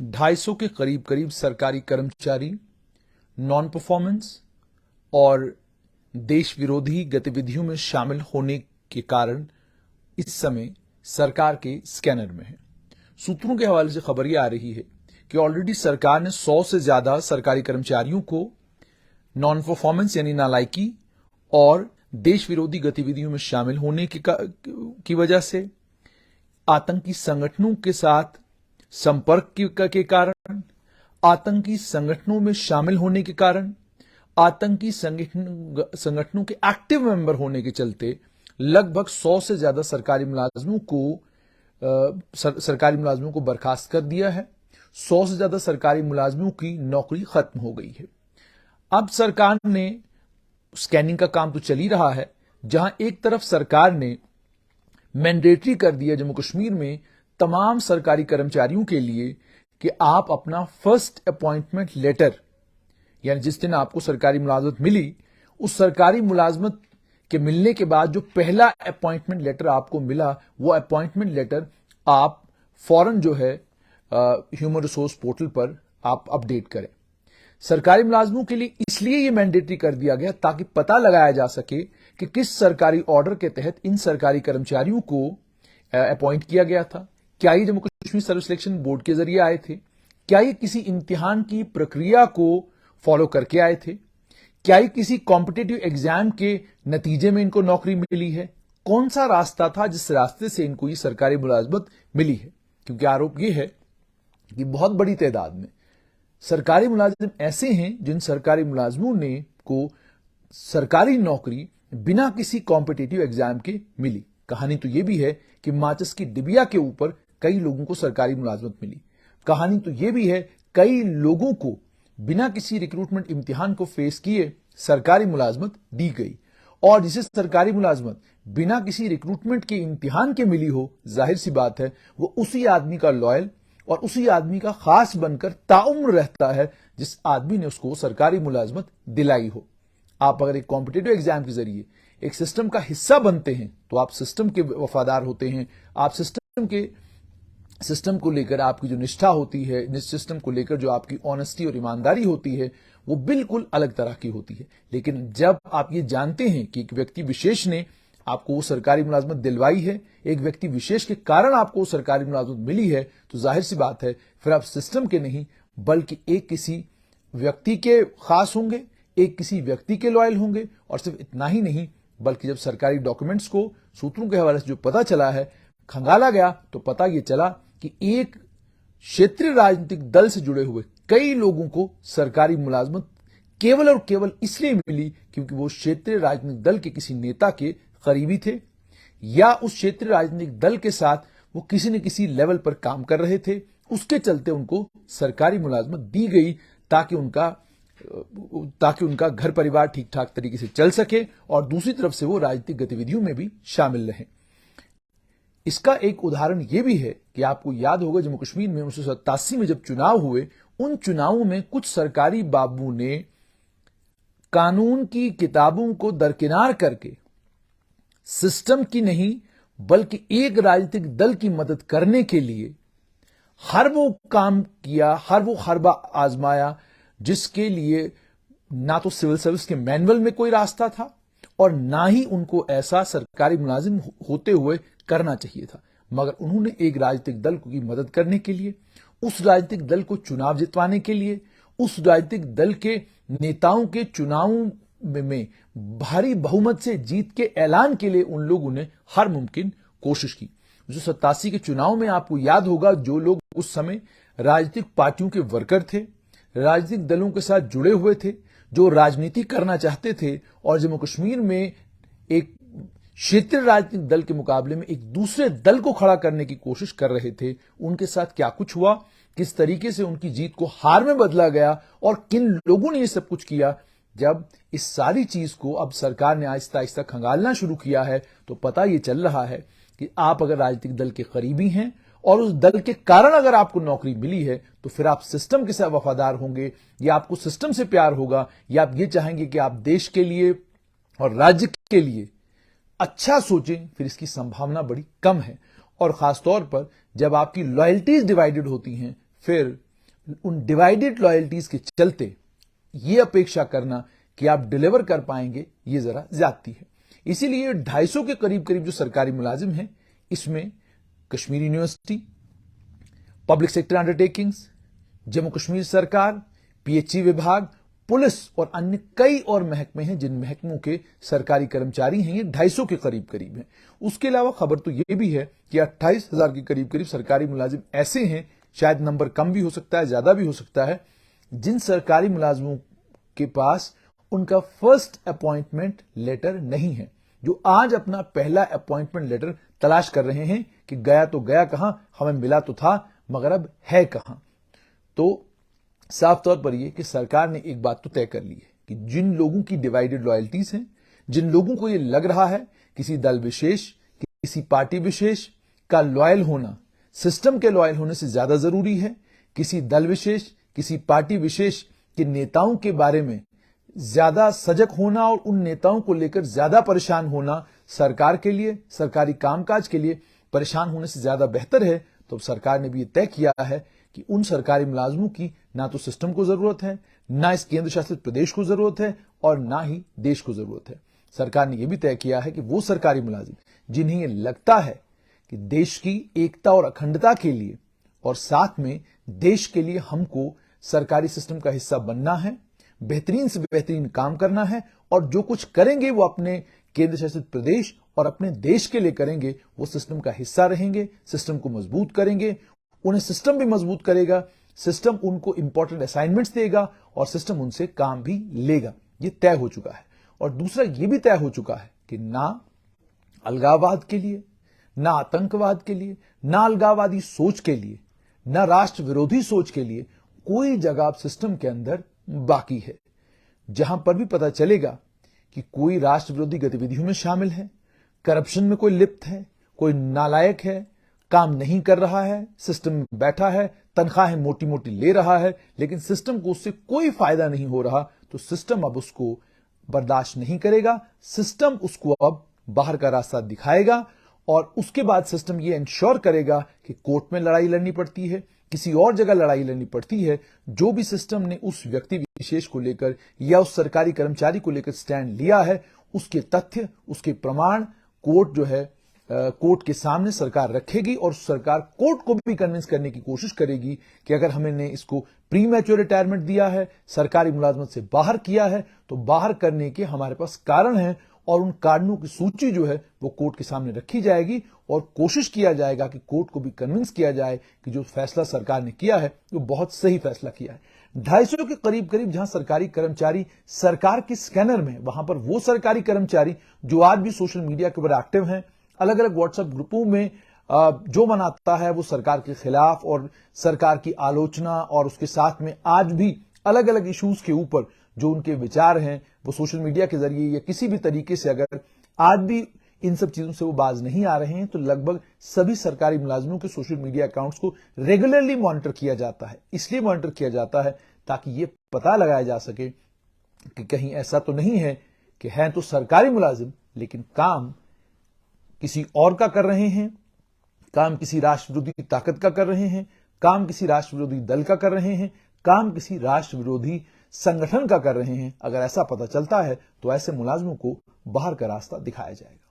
250 के करीब करीब सरकारी कर्मचारी नॉन परफॉर्मेंस और देश विरोधी गतिविधियों में शामिल होने के कारण इस समय सरकार के स्कैनर में है। सूत्रों के हवाले से खबर यह आ रही है कि ऑलरेडी सरकार ने 100 से ज्यादा सरकारी कर्मचारियों को नॉन परफॉर्मेंस यानी नालायकी और देश विरोधी गतिविधियों में शामिल होने की वजह से, आतंकी संगठनों के साथ संपर्क के कारण, आतंकी संगठनों में शामिल होने के कारण, आतंकी संगठनों के एक्टिव मेंबर होने के चलते लगभग 100 से ज्यादा सरकारी मुलाजमों को बर्खास्त कर दिया है। 100 से ज्यादा सरकारी मुलाजमों की नौकरी खत्म हो गई है। अब सरकार ने स्कैनिंग का काम तो चल ही रहा है, जहां एक तरफ सरकार ने मैंडेटरी कर दिया जम्मू कश्मीर में तमाम सरकारी कर्मचारियों के लिए कि आप अपना फर्स्ट अपॉइंटमेंट लेटर, यानी जिस दिन आपको सरकारी मुलाजमत मिली, उस सरकारी मुलाजमत के मिलने के बाद जो पहला अपॉइंटमेंट लेटर आपको मिला, वो अपॉइंटमेंट लेटर आप फौरन जो है ह्यूमन रिसोर्स पोर्टल पर आप अपडेट करें। सरकारी मुलाजमों के लिए इसलिए ये मैंडेटरी कर दिया गया ताकि पता लगाया जा सके कि किस सरकारी ऑर्डर के तहत इन सरकारी कर्मचारियों को अपॉइंट किया गया था। क्या ये Jammu Kashmir service selection board के जरिए आए थे? क्या ये किसी इम्तिहान की प्रक्रिया को फॉलो करके आए थे? क्या ये किसी कॉम्पिटिटिव एग्जाम के नतीजे में इनको नौकरी मिली है? कौन सा रास्ता था जिस रास्ते से इनको ये सरकारी मुलाजमत मिली है? क्योंकि आरोप ये है कि बहुत बड़ी तादाद में सरकारी मुलाजिम ऐसे हैं जिन सरकारी मुलाजमों ने को सरकारी नौकरी बिना किसी कॉम्पिटिटिव एग्जाम के मिली। कहानी तो यह भी है कि माचिस की डिबिया के ऊपर कई लोगों को सरकारी मुलाजमत मिली। कहानी तो यह भी है कई लोगों को बिना किसी रिक्रूटमेंट इम्तिहान को फेस किए सरकारी मुलाजमत दी गई, और जिसे सरकारी मुलाजमत बिना किसी रिक्रूटमेंट के इम्तिहान के मिली हो, जाहिर सी बात है वो उसी आदमी का लॉयल और उसी आदमी का खास बनकर ताउम्र रहता है जिस आदमी ने उसको सरकारी मुलाजमत दिलाई हो। आप अगर एक कॉम्पिटिटिव एग्जाम के जरिए एक सिस्टम का हिस्सा बनते हैं तो आप सिस्टम के वफादार होते हैं। आप सिस्टम को लेकर आपकी जो निष्ठा होती है, सिस्टम को लेकर जो आपकी ऑनेस्टी और ईमानदारी होती है, वो बिल्कुल अलग तरह की होती है। लेकिन जब आप ये जानते हैं कि एक व्यक्ति विशेष ने आपको वो सरकारी मुलाजमत दिलवाई है, एक व्यक्ति विशेष के कारण आपको वो सरकारी मुलाजमत मिली है, तो जाहिर सी बात है फिर आप सिस्टम के नहीं बल्कि एक किसी व्यक्ति के खास होंगे, एक किसी व्यक्ति के लॉयल होंगे। और सिर्फ इतना ही नहीं बल्कि जब सरकारी डॉक्यूमेंट्स को सूत्रों के हवाले से जो पता चला है, खंगाला गया, तो पता यह चला कि एक क्षेत्रीय राजनीतिक दल से जुड़े हुए कई लोगों को सरकारी मुलाजमत केवल और केवल इसलिए मिली क्योंकि वो क्षेत्रीय राजनीतिक दल के किसी नेता के करीबी थे, या उस क्षेत्रीय राजनीतिक दल के साथ वो किसी न किसी लेवल पर काम कर रहे थे। उसके चलते उनको सरकारी मुलाजमत दी गई ताकि उनका घर परिवार ठीक ठाक तरीके से चल सके और दूसरी तरफ से वो राजनीतिक गतिविधियों में भी शामिल रहें। इसका एक उदाहरण यह भी है कि आपको याद होगा जम्मू कश्मीर में 1987 में जब चुनाव हुए, उन चुनावों में कुछ सरकारी बाबू ने कानून की किताबों को दरकिनार करके सिस्टम की नहीं बल्कि एक राजनीतिक दल की मदद करने के लिए हर वो काम किया, हर वो हरबा आजमाया जिसके लिए ना तो सिविल सर्विस के मैनुअल में कोई रास्ता था और ना ही उनको ऐसा सरकारी मुलाजिम होते हुए करना चाहिए था। मगर उन्होंने एक राजनीतिक दल की मदद करने के लिए, उस राजनीतिक दल को चुनाव जितवाने के लिए, उस राजनीतिक दल के नेताओं के चुनावों में भारी बहुमत से जीत के ऐलान के लिए उन लोगों ने हर मुमकिन कोशिश की। 1987 के चुनाव में आपको याद होगा जो लोग उस समय राजनीतिक पार्टियों के वर्कर थे, राजनीतिक दलों के साथ जुड़े हुए थे, जो राजनीति करना चाहते थे और जम्मू कश्मीर में एक क्षेत्रीय राजनीतिक दल के मुकाबले में एक दूसरे दल को खड़ा करने की कोशिश कर रहे थे, उनके साथ क्या कुछ हुआ, किस तरीके से उनकी जीत को हार में बदला गया और किन लोगों ने यह सब कुछ किया। जब इस सारी चीज को अब सरकार ने आहिस्ता आहिस्ता खंगालना शुरू किया है तो पता यह चल रहा है कि आप अगर राजनीतिक दल के करीबी हैं और उस दल के कारण अगर आपको नौकरी मिली है तो फिर आप सिस्टम के साथ वफादार होंगे, या आपको सिस्टम से प्यार होगा, या आप ये चाहेंगे कि आप देश के लिए और राज्य के लिए अच्छा सोचें। फिर इसकी संभावना बड़ी कम है। और खासतौर पर जब आपकी लॉयल्टीज डिवाइडेड होती हैं, फिर उन डिवाइडेड लॉयल्टीज के चलते ये अपेक्षा करना कि आप डिलीवर कर पाएंगे, ये जरा ज्यादती है। इसीलिए 250 के करीब करीब जो सरकारी मुलाजिम हैं, इसमें Kashmir university, public sector undertakings, Jammu Kashmir सरकार, पीएचई विभाग, पुलिस और अन्य कई और महकमे हैं जिन महकमों के सरकारी कर्मचारी हैं, ये 250 के करीब करीब हैं। उसके अलावा खबर तो ये भी है कि 28,000 के करीब करीब सरकारी मुलाजिम ऐसे हैं, शायद नंबर कम भी हो सकता है, ज्यादा भी हो सकता है, जिन सरकारी मुलाजिमों के पास उनका फर्स्ट अपॉइंटमेंट लेटर नहीं है, जो आज अपना पहला अपॉइंटमेंट लेटर तलाश कर रहे हैं कि गया तो गया कहां, हमें मिला तो था मगर अब है कहां। तो साफ तौर पर यह कि सरकार ने एक बात तो तय कर ली है कि जिन लोगों की डिवाइडेड लॉयल्टीज हैं, जिन लोगों को यह लग रहा है किसी दल विशेष, किसी पार्टी विशेष का लॉयल होना सिस्टम के लॉयल होने से ज्यादा जरूरी है, किसी दल विशेष, किसी पार्टी विशेष के नेताओं के बारे में ज्यादा सजग होना और उन नेताओं को लेकर ज्यादा परेशान होना सरकार के लिए, सरकारी कामकाज के लिए परेशान होने से ज्यादा बेहतर है, तो सरकार ने भी ये तय किया है कि उन सरकारी मुलाजमों की ना तो सिस्टम को जरूरत है, ना इस केंद्र शासित प्रदेश को जरूरत है और ना ही देश को जरूरत है। सरकार ने यह भी तय किया है कि वो सरकारी मुलाजिम जिन्हें ये लगता है कि देश की एकता और अखंडता के लिए और साथ में देश के लिए हमको सरकारी सिस्टम का हिस्सा बनना है, बेहतरीन से बेहतरीन काम करना है और जो कुछ करेंगे वो अपने केंद्र शासित प्रदेश और अपने देश के लिए करेंगे, वो सिस्टम का हिस्सा रहेंगे, सिस्टम को मजबूत करेंगे, उन्हें सिस्टम भी मजबूत करेगा, सिस्टम उनको इंपॉर्टेंट असाइनमेंट्स देगा और सिस्टम उनसे काम भी लेगा। ये तय हो चुका है। और दूसरा ये भी तय हो चुका है कि ना अलगाववाद के लिए, ना आतंकवाद के लिए, ना अलगाववादी सोच के लिए, ना राष्ट्र विरोधी सोच के लिए कोई जगह अब सिस्टम के अंदर बाकी है। जहां पर भी पता चलेगा कि कोई राष्ट्र विरोधी गतिविधियों में शामिल है, करप्शन में कोई लिप्त है, कोई नालायक है, काम नहीं कर रहा है, सिस्टम में बैठा है, तनख्वाहें मोटी मोटी ले रहा है, लेकिन सिस्टम को उससे कोई फायदा नहीं हो रहा, तो सिस्टम अब उसको बर्दाश्त नहीं करेगा। सिस्टम उसको अब बाहर का रास्ता दिखाएगा और उसके बाद सिस्टम ये इंश्योर करेगा कि कोर्ट में लड़ाई लड़नी पड़ती है, किसी और जगह लड़ाई लड़नी पड़ती है, जो भी सिस्टम ने उस व्यक्ति विशेष को लेकर या उस सरकारी कर्मचारी को लेकर स्टैंड लिया है, उसके तथ्य, उसके प्रमाण कोर्ट जो है कोर्ट के सामने सरकार रखेगी और सरकार कोर्ट को भी कन्विंस करने की कोशिश करेगी कि अगर हमने इसको प्री मैच्योर रिटायरमेंट दिया है, सरकारी मुलाजमत से बाहर किया है, तो बाहर करने के हमारे पास कारण हैं और उन कारणों की सूची जो है वो कोर्ट के सामने रखी जाएगी और कोशिश किया जाएगा कि कोर्ट को भी कन्विंस किया जाए कि जो फैसला सरकार ने किया है वो बहुत सही फैसला किया है। 250 के करीब करीब जहां सरकारी कर्मचारी सरकार के स्कैनर में, वहां पर वो सरकारी कर्मचारी जो आज भी सोशल मीडिया के ऊपर एक्टिव हैं, अलग अलग व्हाट्सएप ग्रुपों में जो बनाता है वो सरकार के खिलाफ और सरकार की आलोचना और उसके साथ में आज भी अलग अलग इश्यूज के ऊपर जो उनके विचार हैं वो सोशल मीडिया के जरिए या किसी भी तरीके से अगर आज भी इन सब चीजों से वो बाज नहीं आ रहे हैं, तो लगभग सभी सरकारी मुलाजिमों के सोशल मीडिया अकाउंट्स को रेगुलरली मॉनिटर किया जाता है। इसलिए मॉनिटर किया जाता है ताकि ये पता लगाया जा सके कि कहीं ऐसा तो नहीं है कि हैं तो सरकारी मुलाजिम लेकिन काम किसी और का कर रहे हैं, काम किसी राष्ट्र विरोधी ताकत का कर रहे हैं, काम किसी राष्ट्र विरोधी दल का कर रहे हैं, काम किसी राष्ट्र विरोधी संगठन का कर रहे हैं। अगर ऐसा पता चलता है तो ऐसे मुलाजिमों को बाहर का रास्ता दिखाया जाएगा।